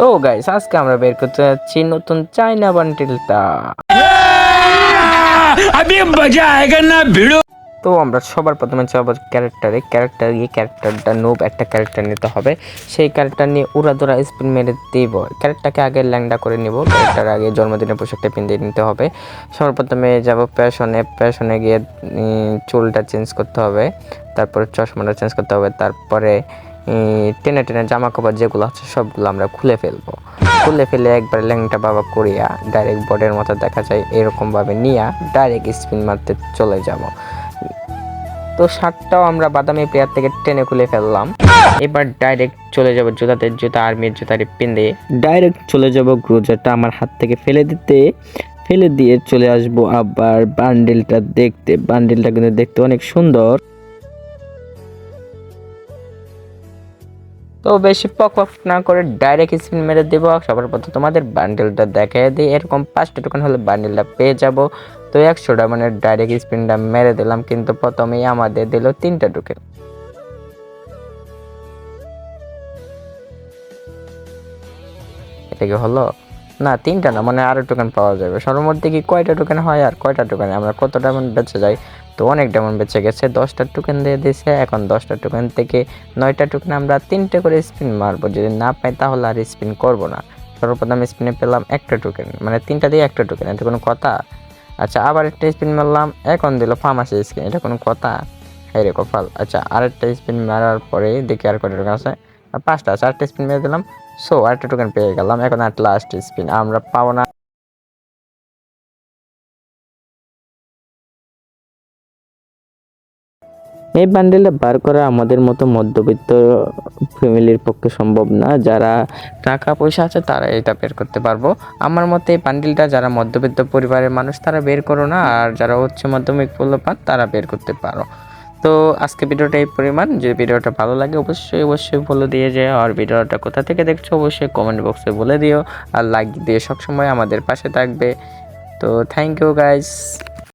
তো গাইস আজকে আমরা বের করতে যাচ্ছি নতুন চাইনা বান্ডিলটা। अभी मजा आएगा ना भिड़ो। তো আমরা সবার প্রথমে যাবো ক্যারেক্টারটা নোব একটা ক্যারেক্টার নিতে হবে। সেই ক্যারেক্টার নিয়ে উড়াধুরা স্পিন মেরে দিব। ক্যারেক্টারকে আগে ল্যাংডা করে নিব। ক্যারেক্টার আগে জন্মদিনের পোশাকটা পিন্দিয়ে নিতে হবে। সবার প্রথমে যাব প্যাশনে গিয়ে চুলটা চেঞ্জ করতে হবে, তারপরে চশমাটা চেঞ্জ করতে হবে, তারপরে টেনে জামা কাপড় যেগুলো আছে সবগুলো আমরা খুলে ফেলে একবার ল্যাংটা বাবা করিয়া ডাইরেক্ট বোর্ডের মতো দেখা যায় এরকমভাবে নিয়ে ডাইরেক্ট স্পিন মারতে চলে যাব। তো শার্টটাও আমরা বাদামি পেয়ার থেকে টেনে খুলে ফেললাম। এবার ডাইরেক্ট চলে যাব জুতা আর্মির জুতার পিন দিয়ে ডাইরেক্ট চলে যাব গ্রুজারটা আমার হাত থেকে ফেলে দিয়ে চলে আসব আবার বান্ডিলটা কিন্তু দেখতে অনেক সুন্দর। তো বেশি পক না করে ডাইরেক্ট স্পিন মেরে দেবো। সবার প্রথমে তোমাদের বান্ডেলটা দেখাই দিই, এরকম 5টা টোকেন হলে বান্ডেলটা পেয়ে যাব। তো 100টা মানে ডাইরেক্ট স্পিনটা মেরে দিলাম, কিন্তু প্রথমেই আমাদের দিল 3টা টোকেন। এটা কি হলো না? 3টা না, মানে আরো টোকেন পাওয়া যাবে। সর্বমোট কি কয়টা টোকেন হয় আর কয়টা টোকেন আমরা কত ডায়মন্ড বেঁচে যাই। তো অনেক ডায়মন্ড বেঁচে গেছে, 10টা টোকেন দিয়ে দিয়েছে। এখন 10টা টোকেন থেকে 9টা টোকেন আমরা 3টে করে স্পিন মারবো। যদি না পাই তাহলে আর স্পিন করবো না। সর্বপ্রথম স্পিনে পেলাম একটা টোকেন, মানে 3টা দিয়ে একটা টোকেন, এটা কোনো কথা? আচ্ছা, আবার একটা স্পিন মারলাম, এখন দিল ফার্মাসি স্ক্রিন, এটা কোনো কথা? হ্যাঁ রে কপাল। আচ্ছা, আরেকটা স্পিন মারার পরে দেখি আর কয়টা টোকেন আছে। 5টা আছে, 4টা স্পিন মেরে দিলাম। সো আরেকটা টোকেন পেয়ে গেলাম। এখন আর লাস্ট স্পিন আমরা পাবো না। এই বান্ডেলটা বার করা আমাদের মতো মধ্যবিত্ত ফ্যামিলির পক্ষে সম্ভব না। যারা টাকা পয়সা আছে তারা এটা বের করতে পারবো। আমার মতে এই বান্ডেলটা যারা মধ্যবিত্ত পরিবারের মানুষ তারা বের করো না, আর যারা উচ্চ মাধ্যমিক পান তারা বের করতে পারো। তো আজকে ভিডিওটা এই পরিমাণ। যদি ভিডিওটা ভালো লাগে অবশ্যই বলে দিয়ে যায়, আর ভিডিওটা কোথা থেকে দেখছো অবশ্যই কমেন্ট বক্সে বলে দিও, আর লাইক দিয়ে সবসময় আমাদের পাশে থাকবে। তো থ্যাংক ইউ গাইস।